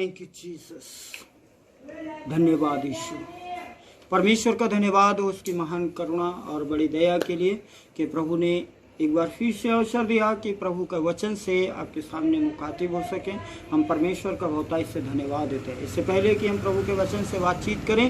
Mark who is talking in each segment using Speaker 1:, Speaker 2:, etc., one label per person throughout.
Speaker 1: Thank you Jesus. धन्यवाद यीशु। परमेश्वर का धन्यवाद हो उसकी महान करुणा और बड़ी दया के लिए कि प्रभु ने एक बार फिर से अवसर दिया कि प्रभु का वचन से आपके सामने मुखातिब हो सके। हम परमेश्वर का बहुतायत से धन्यवाद देते हैं। इससे पहले कि हम प्रभु के वचन से बातचीत करें,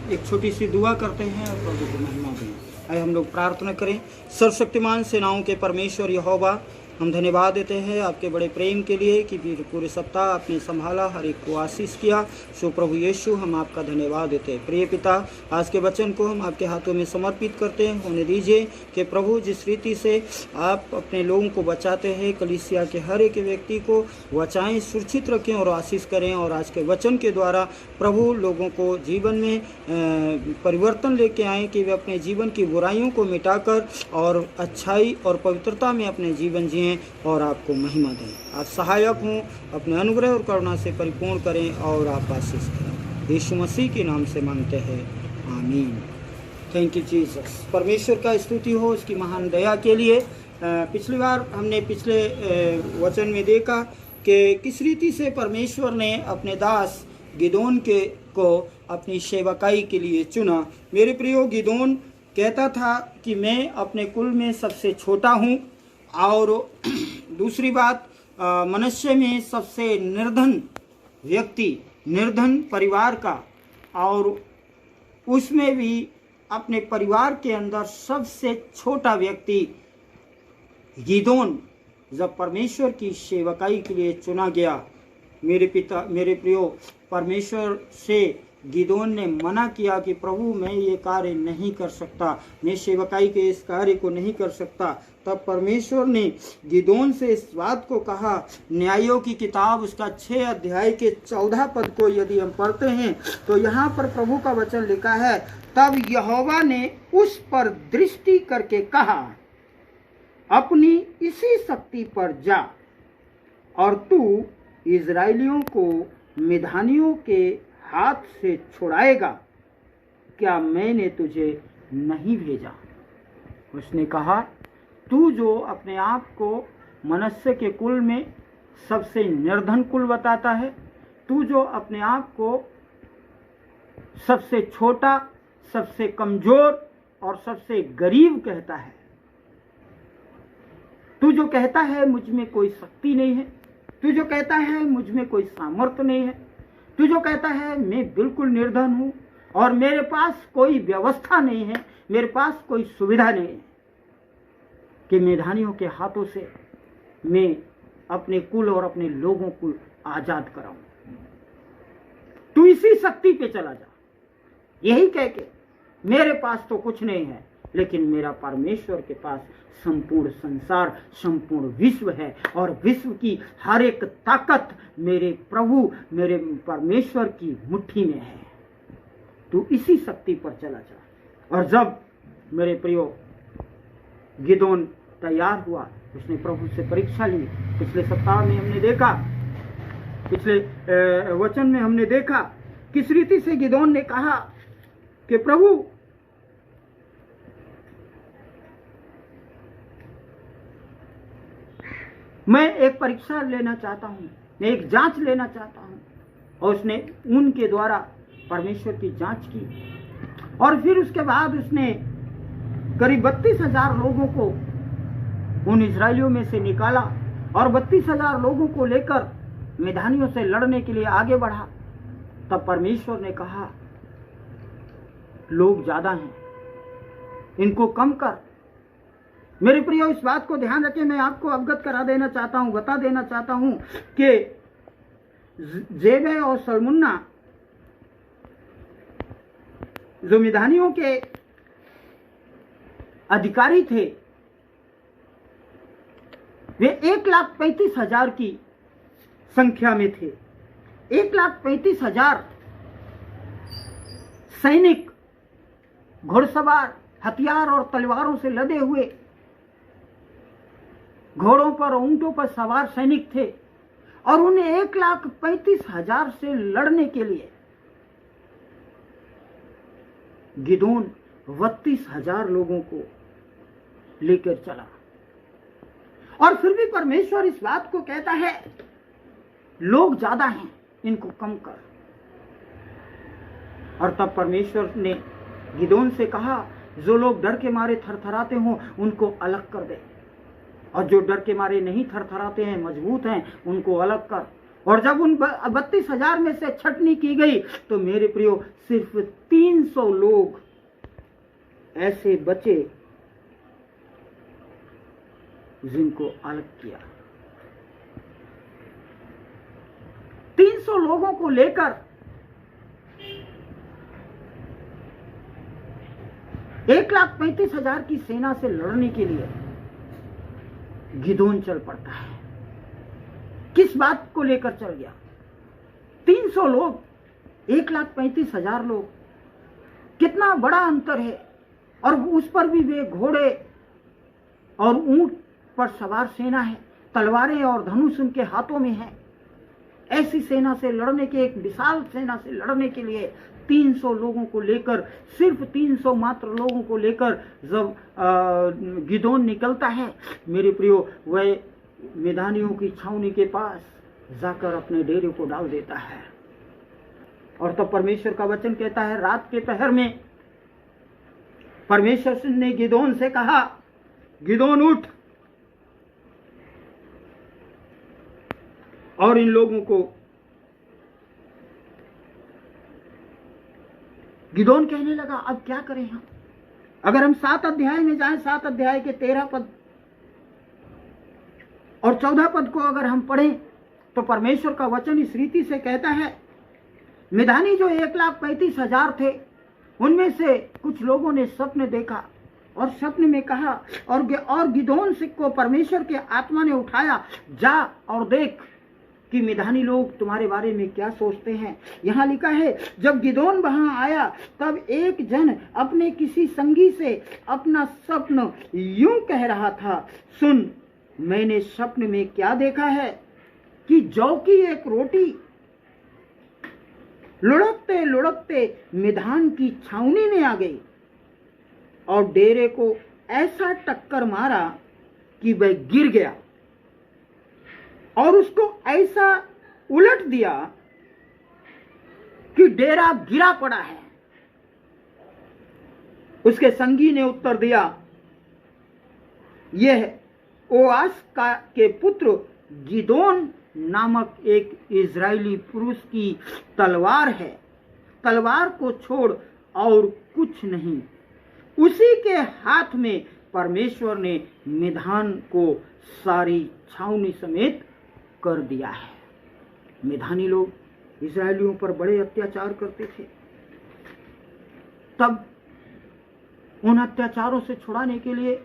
Speaker 1: एक छोटी सी दुआ करते हैं और प्रभु को महिमा दें। आइए हम लोग प्रार्थना करें। सर्वशक्तिमान सेनाओं के परमेश्वर यहोवा, हम धन्यवाद देते हैं आपके बड़े प्रेम के लिए कि पूरे सप्ताह आपने संभाला, हर एक को आशीष किया। सो प्रभु यीशु, हम आपका धन्यवाद देते हैं। प्रिय पिता, आज के वचन को हम आपके हाथों में समर्पित करते हैं। होने दीजिए कि प्रभु जिस रीति से आप अपने लोगों को बचाते हैं, कलीसिया के हर एक व्यक्ति को बचाएं, सुरक्षित रखें और आशीष करें। और आज के वचन के द्वारा प्रभु लोगों को जीवन में परिवर्तन लेके आएँ कि वे अपने जीवन की बुराइयों को मिटाकर और अच्छाई और पवित्रता में अपने जीवन जिएं और आपको महिमा दें। आप सहायक हों, अपने अनुग्रह और करुणा से परिपूर्ण करें और आप आशीष करें। यीशु मसीह के नाम से मांगते हैं, आमीन। Thank you Jesus. परमेश्वर का स्तुति हो उसकी महान दया के लिए। पिछली बार हमने पिछले वचन में देखा कि किस रीति से परमेश्वर ने अपने दास गिदोन को अपनी सेवकाई के लिए चुना। मेरे प्रियो, गिदोन कहता था कि मैं अपने कुल में सबसे छोटा हूँ और दूसरी बात, मनुष्य में सबसे निर्धन व्यक्ति, निर्धन परिवार का, और उसमें भी अपने परिवार के अंदर सबसे छोटा व्यक्ति गिदोन जब परमेश्वर की सेवकाई के लिए चुना गया। मेरे प्रियो, परमेश्वर से गिदोन ने मना किया कि प्रभु मैं ये कार्य नहीं कर सकता, मैं सेवकाई के इस कार्य को नहीं कर सकता। तब परमेश्वर ने गिदोन से इस बात को कहा। न्यायों की किताब उसका 6 अध्याय के 14 पद को यदि हम पढ़ते हैं तो यहाँ पर प्रभु का वचन लिखा है, तब यहोवा ने उस पर दृष्टि करके कहा, अपनी इसी शक्ति पर जा और तू इजराइलियों को मिधानियों के हाथ से छुड़ाएगा, क्या मैंने तुझे नहीं भेजा? उसने कहा, तू जो अपने आप को मनुष्य के कुल में सबसे निर्धन कुल बताता है, तू जो अपने आप को सबसे छोटा, सबसे कमजोर और सबसे गरीब कहता है, तू जो कहता है मुझ में कोई शक्ति नहीं है, तू जो कहता है मुझ में कोई सामर्थ्य नहीं है, तू जो कहता है मैं बिल्कुल निर्धन हूं और मेरे पास कोई व्यवस्था नहीं है, मेरे पास कोई सुविधा नहीं है कि मेधानियों के हाथों से मैं अपने कुल और अपने लोगों को आजाद कराऊं, तू इसी शक्ति पे चला जा। यही कह के मेरे पास तो कुछ नहीं है, लेकिन मेरा परमेश्वर के पास संपूर्ण संसार, संपूर्ण विश्व है और विश्व की हर एक ताकत मेरे प्रभु, मेरे परमेश्वर की मुट्ठी में है। तू इसी शक्ति पर चला जा। और जब मेरे प्रियो गिदोन तैयार हुआ, उसने प्रभु से परीक्षा ली। पिछले सप्ताह में हमने देखा, पिछले वचन में हमने देखा किस रीति से गिदोन ने कहा कि प्रभु मैं एक परीक्षा लेना चाहता हूं, मैं एक जांच लेना चाहता हूं। और उसने उनके द्वारा परमेश्वर की जांच की और फिर उसके बाद उसने करीब 32,000 लोगों को उन इजरायलियों में से निकाला और 32,000 लोगों को लेकर मिधानियों से लड़ने के लिए आगे बढ़ा। तब परमेश्वर ने कहा, लोग ज्यादा हैं, इनको कम कर। मेरे प्रियो, इस बात को ध्यान रखें, मैं आपको अवगत करा देना चाहता हूं, बता देना चाहता हूं कि जेबे और सलमुन्ना जो मिधानियों के अधिकारी थे, वे 1,35,000 की संख्या में थे। 1,35,000 सैनिक, घुड़सवार, हथियार और तलवारों से लदे हुए, घोड़ों पर, ऊंटों पर सवार सैनिक थे और उन्हें 1,35,000 से लड़ने के लिए गिदोन 32,000 लोगों को लेकर चला। और फिर भी परमेश्वर इस बात को कहता है, लोग ज्यादा हैं, इनको कम कर। और तब परमेश्वर ने गिदोन से कहा, जो लोग डर के मारे थरथराते हो उनको अलग कर दे, और जो डर के मारे नहीं थरथराते हैं, मजबूत हैं, उनको अलग कर। और जब उन 32,000 में से छटनी की गई तो मेरे प्रियो सिर्फ 300 लोग ऐसे बचे जिनको अलग किया। 300 लोगों को लेकर 1,35,000 की सेना से लड़ने के लिए गिदोन चल पड़ता है। किस बात को लेकर चल गया? 300 लोग, 1,35,000 लोग, कितना बड़ा अंतर है। और उस पर भी वे घोड़े और ऊंट पर सवार सेना है, तलवारें और धनुष उनके हाथों में है। ऐसी सेना से लड़ने के, एक विशाल सेना से लड़ने के लिए 300 लोगों को लेकर, सिर्फ 300 मात्र लोगों को लेकर जब गिदोन निकलता है, मेरे प्रियो, वह मिधानियों की छावनी के पास जाकर अपने डेरे को डाल देता है। और तब परमेश्वर का वचन कहता है, रात के पहर में परमेश्वर ने गिदोन से कहा, गिदोन उठ और इन लोगों को। गिदोन कहने लगा, अब क्या करें हम? अगर हम 7 अध्याय में जाएं, 7 अध्याय के 13 पद और 14 पद को अगर हम पढ़ें तो परमेश्वर का वचन इस रीति से कहता है, मिधानी जो 1,35,000 थे, उनमें से कुछ लोगों ने स्वप्न देखा और स्वप्न में कहा, और गिदोन को परमेश्वर के आत्मा ने उठाया, जा और देख कि मिधानी लोग तुम्हारे बारे में क्या सोचते हैं। यहाँ लिखा है, जब गिदोन वहां आया तब एक जन अपने किसी संगी से अपना स्वप्न यूं कह रहा था, सुन, मैंने स्वप्न में क्या देखा है कि जौ की एक रोटी लुढ़कते लुढ़कते मिधान की छावनी में आ गई और डेरे को ऐसा टक्कर मारा कि वह गिर गया और उसको ऐसा उलट दिया कि डेरा गिरा पड़ा है। उसके संगी ने उत्तर दिया, यह ओआस के पुत्र गिदोन नामक एक इजरायली पुरुष की तलवार है, तलवार को छोड़ और कुछ नहीं। उसी के हाथ में परमेश्वर ने मिधान को सारी छावनी समेत कर दिया है। मिधानी लोग इजरायलियों पर बड़े अत्याचार करते थे। तब उन अत्याचारों से छुड़ाने के लिए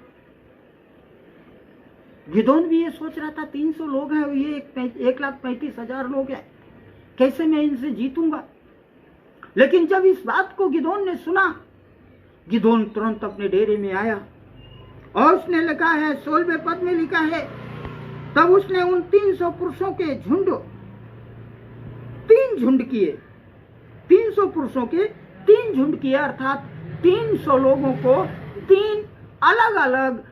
Speaker 1: गिदोन भी ये सोच रहा था, 300 लोग हैं, ये 1,35,000 लोग हैं, कैसे मैं इनसे जीतूंगा। लेकिन जब इस बात को गिदोन ने सुना, गिदोन तुरंत अपने डेरे में आया और उसने लिखा है, 16वें पद में लिखा है, तब उसने उन 300 पुरुषों के झुंड 3 झुंड किए, 300 पुरुषों के 3 झुंड किए, अर्थात 300 लोगों को 3 अलग अलग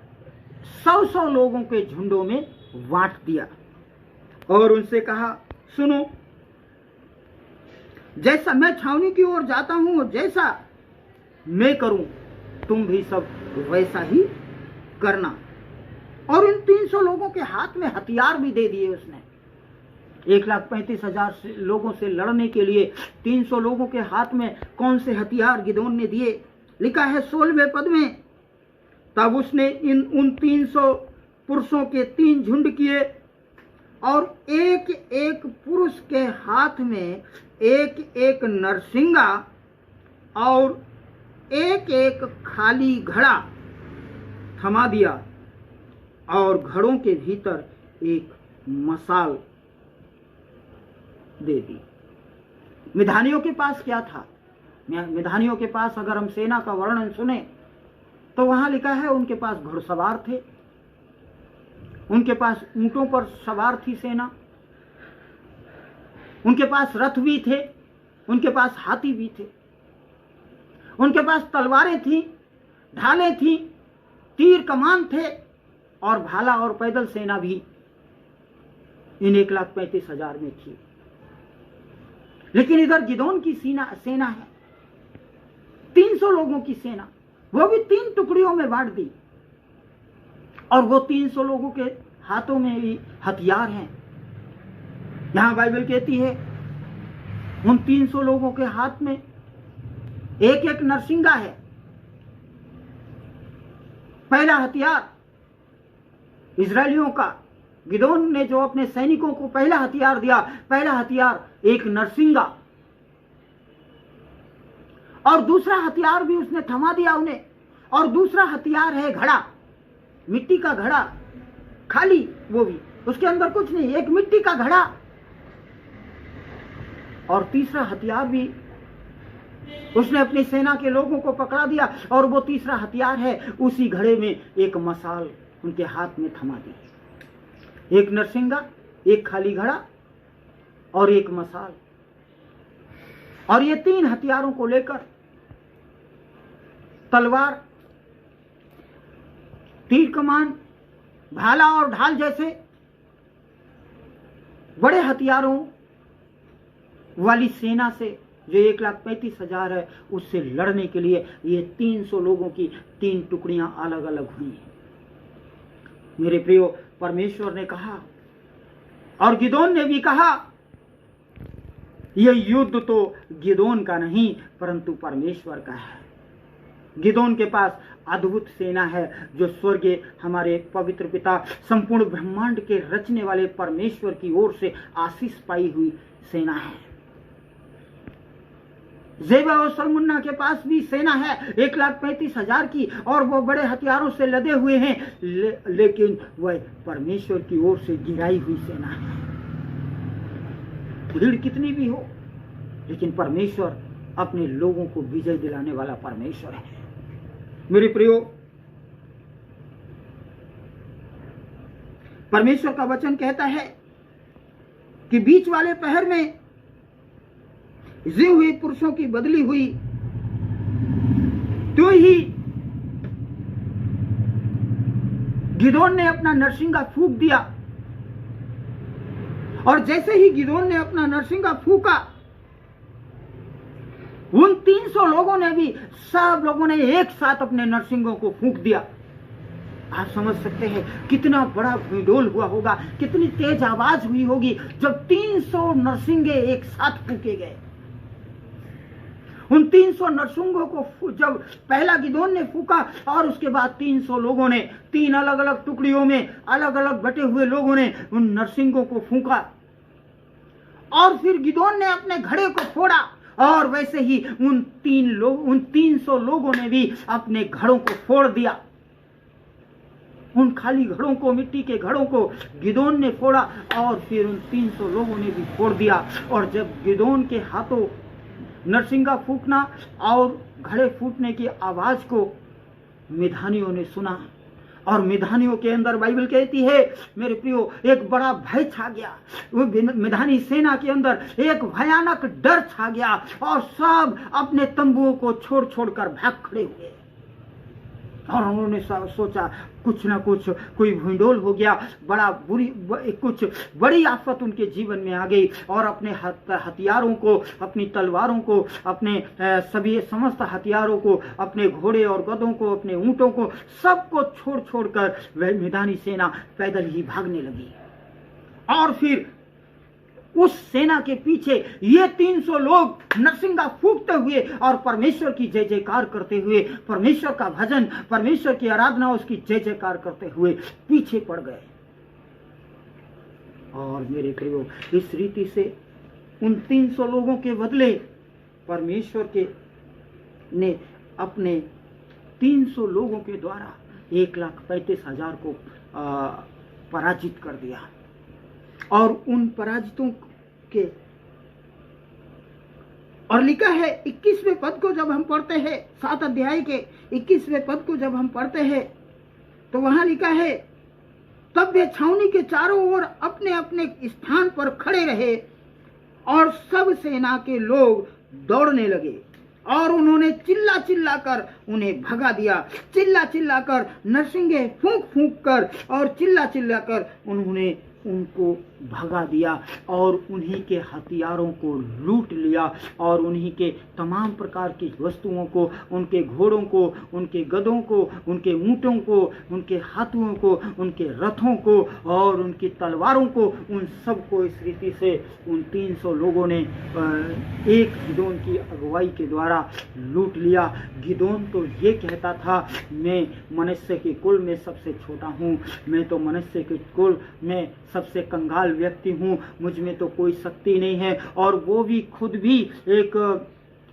Speaker 1: 100 लोगों के झुंडों में बांट दिया और उनसे कहा, सुनो, जैसा मैं छावनी की ओर जाता हूं, जैसा मैं करूं, तुम भी सब वैसा ही करना। और इन 300 लोगों के हाथ में हथियार भी दे दिए उसने। 1,35,000 लोगों से लड़ने के लिए 300 लोगों के हाथ में कौन से हथियार गिदोन ने दिए? लिखा है 16वें पद में, तब उसने उन 300 पुरुषों के 3 झुंड किए और एक एक पुरुष के हाथ में एक एक नरसिंगा और एक एक खाली घड़ा थमा दिया और घड़ों के भीतर एक मशाल दे दी। मिधानियों के पास क्या था? मिधानियों के पास अगर हम सेना का वर्णन सुने तो वहां लिखा है, उनके पास घुड़सवार थे, उनके पास ऊंटों पर सवार थी सेना, उनके पास रथ भी थे, उनके पास हाथी भी थे, उनके पास तलवारें थी, ढालें थी, तीर कमान थे और भाला और पैदल सेना भी इन 1,35,000 में थी। लेकिन इधर गिदोन की सेना है, 300 लोगों की सेना, वो भी 3 टुकड़ियों में बांट दी। और वो 300 लोगों के हाथों में भी हथियार हैं। यहां बाइबल कहती है उन 300 लोगों के हाथ में एक एक नरसिंगा है। पहला हथियार इजरायलियों का, गिदोन ने जो अपने सैनिकों को पहला हथियार दिया, पहला हथियार एक नरसिंगा, और दूसरा हथियार भी उसने थमा दिया उन्हें। और दूसरा हथियार है घड़ा, मिट्टी का घड़ा, खाली, वो भी उसके अंदर कुछ नहीं, एक मिट्टी का घड़ा। और तीसरा हथियार भी उसने अपनी सेना के लोगों को पकड़ा दिया, और वो तीसरा हथियार है उसी घड़े में एक मसाल उनके हाथ में थमा दी। एक नरसिंगा, एक खाली घड़ा और एक मसाल। और ये 3 हथियारों को लेकर तलवार, तीर कमान, भाला और ढाल जैसे बड़े हथियारों वाली सेना से जो 1,35,000 है, उससे लड़ने के लिए ये 300 लोगों की 3 टुकड़ियां अलग अलग हुई हैं। मेरे प्रियो, परमेश्वर ने कहा और गिदोन ने भी कहा, यह युद्ध तो गिदोन का नहीं परंतु परमेश्वर का है। गिदोन के पास अद्भुत सेना है जो स्वर्गीय हमारे पवित्र पिता, संपूर्ण ब्रह्मांड के रचने वाले परमेश्वर की ओर से आशीष पाई हुई सेना है। जेबा और सलमुन्ना के पास भी सेना है 1,35,000 की, और वो बड़े हथियारों से लदे हुए हैं, लेकिन वह परमेश्वर की ओर से गिराई हुई सेना है। भीड़ कितनी भी हो, लेकिन परमेश्वर अपने लोगों को विजय दिलाने वाला परमेश्वर है। मेरे प्रियो, परमेश्वर का वचन कहता है कि बीच वाले पहर में जीव हुए पुरुषों की बदली हुई, तो ही गिदोन ने अपना नरसिंगा फूंक दिया। और जैसे ही गिदोन ने अपना नरसिंगा फूंका, उन 300 लोगों ने भी, सब लोगों ने एक साथ अपने नरसिंगों को फूंक दिया। आप समझ सकते हैं कितना बड़ा भूडोल हुआ होगा, कितनी तेज आवाज हुई होगी जब 300 नरसिंगे एक साथ फूंके गए। उन 300 नरसिंगों को जब पहला गिदोन ने फूंका, और उसके बाद 300 लोगों ने 3 अलग अलग टुकड़ियों में अलग अलग बटे हुए लोगों ने उन नरसिंगों को फूंका, और फिर गिदोन ने अपने घड़े को फोड़ा, और वैसे ही उन 300 लोगों ने भी अपने घड़ों को फोड़ दिया। उन खाली घड़ों को, मिट्टी के घड़ों को गिदोन ने फोड़ा, और फिर उन 300 लोगों ने भी फोड़ दिया। और जब गिदोन के हाथों नरसिंगा फूंकना और घड़े फूटने की आवाज को मिधानियों ने सुना, और मिधानियों के अंदर बाइबल कहती है मेरे प्रियो, एक बड़ा भय छा गया। वो मिधानी सेना के अंदर एक भयानक डर छा गया, और सब अपने तंबुओं को छोड़ छोड़कर भाग खड़े हुए। और उन्होंने सोचा कुछ ना कुछ, कोई भूडोल हो गया, कुछ बड़ी आफत उनके जीवन में आ गई। और अपने हथियारों को, अपनी तलवारों को, अपने सभी समस्त हथियारों को, अपने घोड़े और गधों को, अपने ऊंटों को, सबको छोड़ छोड़कर वह मैदानी सेना पैदल ही भागने लगी। और फिर उस सेना के पीछे ये 300 लोग नरसिंगा फूंकते हुए और परमेश्वर की जय जयकार करते हुए, परमेश्वर का भजन, परमेश्वर की आराधना, उसकी जय जयकार करते हुए पीछे पड़ गए। और मेरे प्रियो, इस रीति से उन 300 लोगों के बदले परमेश्वर ने अपने 300 लोगों के द्वारा 1,35,000 को पराजित कर दिया। और उन पराजितों के, और लिखा है 21वें पद को जब हम पढ़ते हैं, 7 अध्याय के 21वें पद को जब हम पढ़ते हैं, तो वहां लिखा है, तब वे छावनी के चारों ओर अपने अपने स्थान पर खड़े रहे, और सब सेना के लोग दौड़ने लगे, और उन्होंने चिल्ला चिल्ला कर उन्हें भगा दिया। चिल्ला चिल्ला कर, नरसिंगे फूंक फूंक कर और चिल्ला चिल्ला कर उन्होंने उनको भगा दिया और उन्हीं के हथियारों को लूट लिया और उन्हीं के तमाम प्रकार की वस्तुओं को, उनके घोड़ों को, उनके गधों को, उनके ऊँटों को, उनके हाथियों को, उनके रथों को और उनकी तलवारों को, उन सब को इस रीति से उन 300 लोगों ने एक गिदोन की अगुवाई के द्वारा लूट लिया। गिदोन तो ये कहता था, मैं मनुष्य के कुल में सबसे छोटा हूँ, मैं तो मनुष्य के कुल में सबसे कंगाल व्यक्ति हूँ, मुझ में तो कोई शक्ति नहीं है। और वो भी खुद भी एक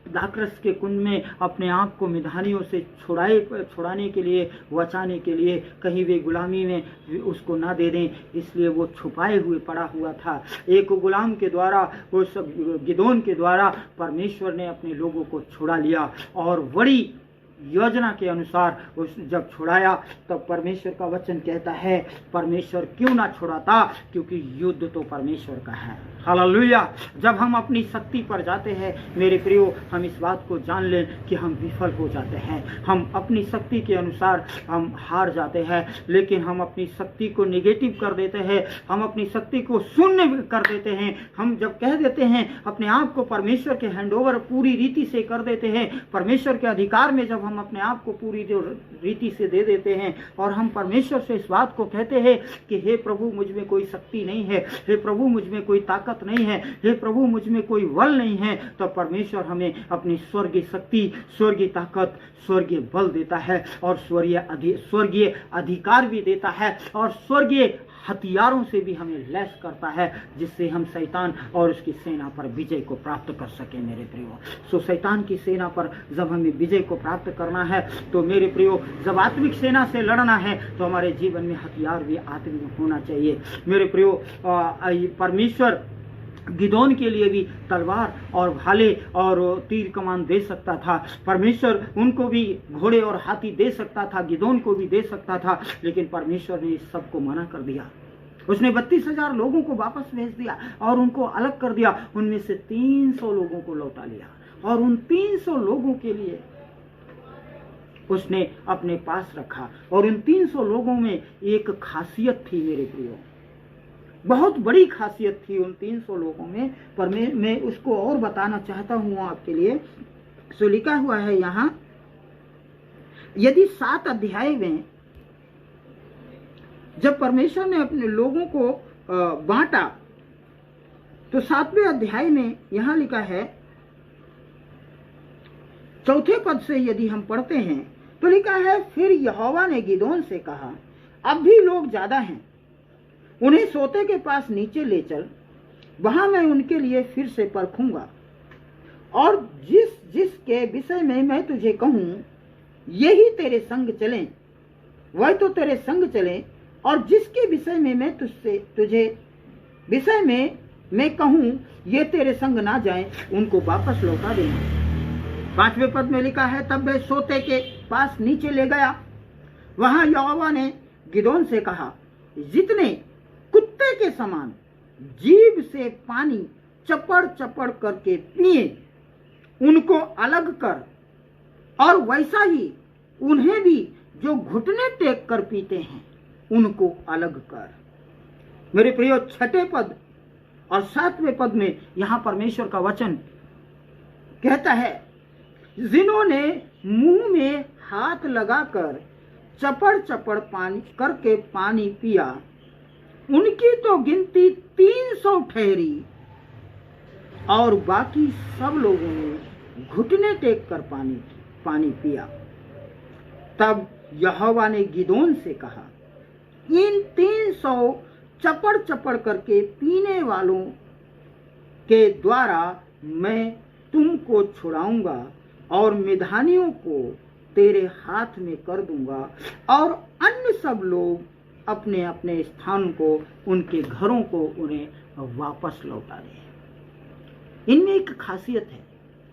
Speaker 1: दाखरस के कुंड में अपने आप को मिधानियों से छुड़ाने के लिए, बचाने के लिए, कहीं वे गुलामी में उसको ना दे दें, इसलिए वो छुपाए हुए पड़ा हुआ था। एक गुलाम के द्वारा, उस गिदोन के द्वारा परमेश्वर ने अपने लोगों को छुड़ा लिया और बड़ी योजना के अनुसार उस जब छुड़ाया तब परमेश्वर का वचन कहता है, परमेश्वर क्यों ना छुड़ाता, क्योंकि युद्ध तो परमेश्वर का है। हालेलुया। जब हम अपनी शक्ति पर जाते हैं मेरे प्रियो, हम इस बात को जान लें कि हम विफल हो जाते हैं। हम अपनी शक्ति के अनुसार हम हार जाते हैं, लेकिन हम अपनी शक्ति को निगेटिव कर देते हैं, हम अपनी शक्ति को शून्य कर देते हैं। हम जब कह देते हैं अपने आप को परमेश्वर के हैंडओवर पूरी रीति से कर देते हैं, परमेश्वर के अधिकार में जब हम अपने आप को पूरी जो रीति से दे देते हैं और हम परमेश्वर से इस बात को कहते हैं कि हे प्रभु मुझ में कोई शक्ति नहीं है, हे प्रभु मुझ में कोई ताकत नहीं है, हे प्रभु मुझ में कोई बल नहीं है, तो परमेश्वर हमें अपनी स्वर्गीय शक्ति, स्वर्गीय ताकत, स्वर्गीय बल देता है और स्वर्गीय अधिकार भी देता है और स्वर्गीय हथियारों से भी हमें लैस करता है, जिससे हम शैतान और उसकी सेना पर विजय को प्राप्त कर सके मेरे प्रियो। सो शैतान की सेना पर जब हमें विजय को प्राप्त करना है तो मेरे प्रियो, जब आत्मिक सेना से लड़ना है तो हमारे जीवन में हथियार भी आत्मिक होना चाहिए मेरे प्रियो। परमेश्वर गिदोन के लिए भी तलवार और भाले और तीर कमान दे सकता था, परमेश्वर उनको भी घोड़े और हाथी दे सकता था, गिदोन को भी दे सकता था, लेकिन परमेश्वर ने इस सब को मना कर दिया। उसने 32,000 लोगों को वापस भेज दिया और उनको अलग कर दिया, उनमें से 300 लोगों को लौटा लिया और उन 300 लोगों के लिए उसने अपने पास रखा। और उन 300 लोगों में एक खासियत थी मेरे प्रियो, बहुत बड़ी खासियत थी उन 300 लोगों में, पर मैं उसको और बताना चाहता हूँ आपके लिए। सो लिखा हुआ है यहाँ, यदि 7 अध्याय में जब परमेश्वर ने अपने लोगों को बांटा तो 7वें अध्याय में यहाँ लिखा है, 4 पद से यदि हम पढ़ते हैं तो लिखा है, फिर यहोवा ने गिदोन से कहा, अब भी लोग ज्यादा हैं, उन्हें सोते के पास नीचे ले चल, वहां मैं उनके लिए फिर से परखूंगा और जिसके विषय में मैं तुझे कहूं यही तेरे संग चलें, वह तो तेरे संग चले, और जिसके विषय में मैं तुझे विषय में मैं कहूं ये तेरे संग ना जाएं, उनको वापस लौटा देना। 5वें पद में लिखा है, तब वह सोते के पास नीचे ले गया, वहां यहोवा ने गिदोन से कहा, जितने कुत्ते के समान जीभ से पानी चपड़ चपड़ करके पिए उनको अलग कर, और वैसा ही उन्हें भी जो घुटने टेक कर पीते हैं उनको अलग कर। मेरे प्रियो, 6ठे पद और 7वें पद में यहां परमेश्वर का वचन कहता है, जिन्होंने मुंह में हाथ लगाकर चपड़ चपड़ पानी करके पानी पिया उनकी तो गिनती 300 ठहरी, और बाकी सब लोगों ने घुटने टेक कर पानी पिया। तब यहोवा ने गिदोन से कहा, इन 300 चपड़ चपड़ करके पीने वालों के द्वारा मैं तुमको छुड़ाऊंगा और मिधानियों को तेरे हाथ में कर दूंगा, और अन्य सब लोग अपने अपने स्थान को, उनके घरों को उन्हें वापस लौटा दे। इनमें एक खासियत है,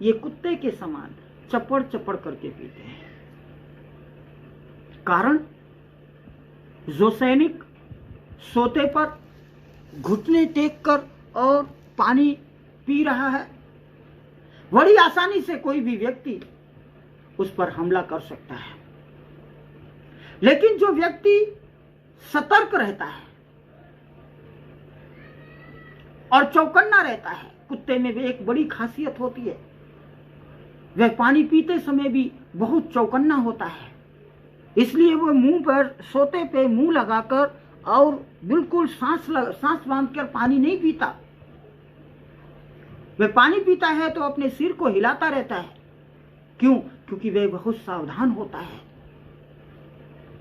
Speaker 1: ये कुत्ते के समान चपड़ चपड़ करके पीते हैं। कारण, जो सैनिक सोते पर घुटने टेक कर और पानी पी रहा है, बड़ी आसानी से कोई भी व्यक्ति उस पर हमला कर सकता है, लेकिन जो व्यक्ति सतर्क रहता है, और चौकन्ना रहता है। कुत्ते में भी एक बड़ी खासियत होती है, वह पानी पीते समय भी बहुत चौकन्ना होता है, इसलिए वह मुंह पर सोते पे मुंह लगाकर और बिल्कुल सांस बांधकर पानी नहीं पीता। वह पानी पीता है तो अपने सिर को हिलाता रहता है। क्यों? क्योंकि वह बहुत सावधान होता है,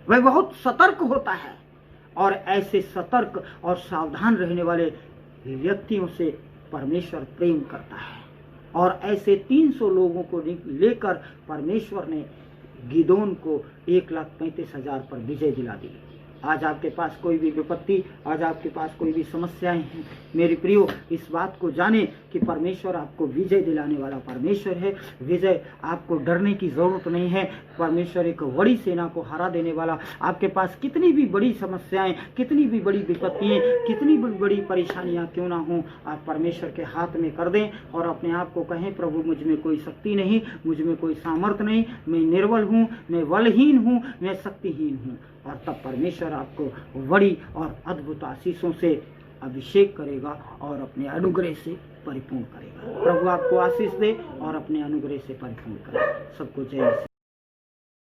Speaker 1: वह बहुत सतर्क होता है। और ऐसे सतर्क और सावधान रहने वाले व्यक्तियों से परमेश्वर प्रेम करता है। और ऐसे 300 लोगों को लेकर परमेश्वर ने गिदोन को 1,35,000 पर विजय दिला दी। आज आपके पास कोई भी विपत्ति, आज आपके पास कोई भी समस्याएं हैं, मेरे प्रियो, इस बात को जाने कि परमेश्वर आपको विजय दिलाने वाला परमेश्वर है। विजय, आपको डरने की जरूरत नहीं है। परमेश्वर एक बड़ी सेना को हरा देने वाला। आपके पास कितनी भी बड़ी समस्याएं, कितनी भी बड़ी विपत्तियां, कितनी भी बड़ी परेशानियां क्यों ना हो, आप परमेश्वर के हाथ में कर दें और अपने आप को कहें, प्रभु मुझ में कोई शक्ति नहीं, मुझ में कोई सामर्थ्य नहीं, मैं निर्बल हूँ, मैं बलहीन हूँ, मैं शक्तिहीन हूँ। और तब परमेश्वर आपको बड़ी और अद्भुत आशीषों से अभिषेक करेगा और अपने अनुग्रह से परिपूर्ण करेगा। प्रभु आपको आशीष दे और अपने अनुग्रह से परिपूर्ण करे। सबको जय।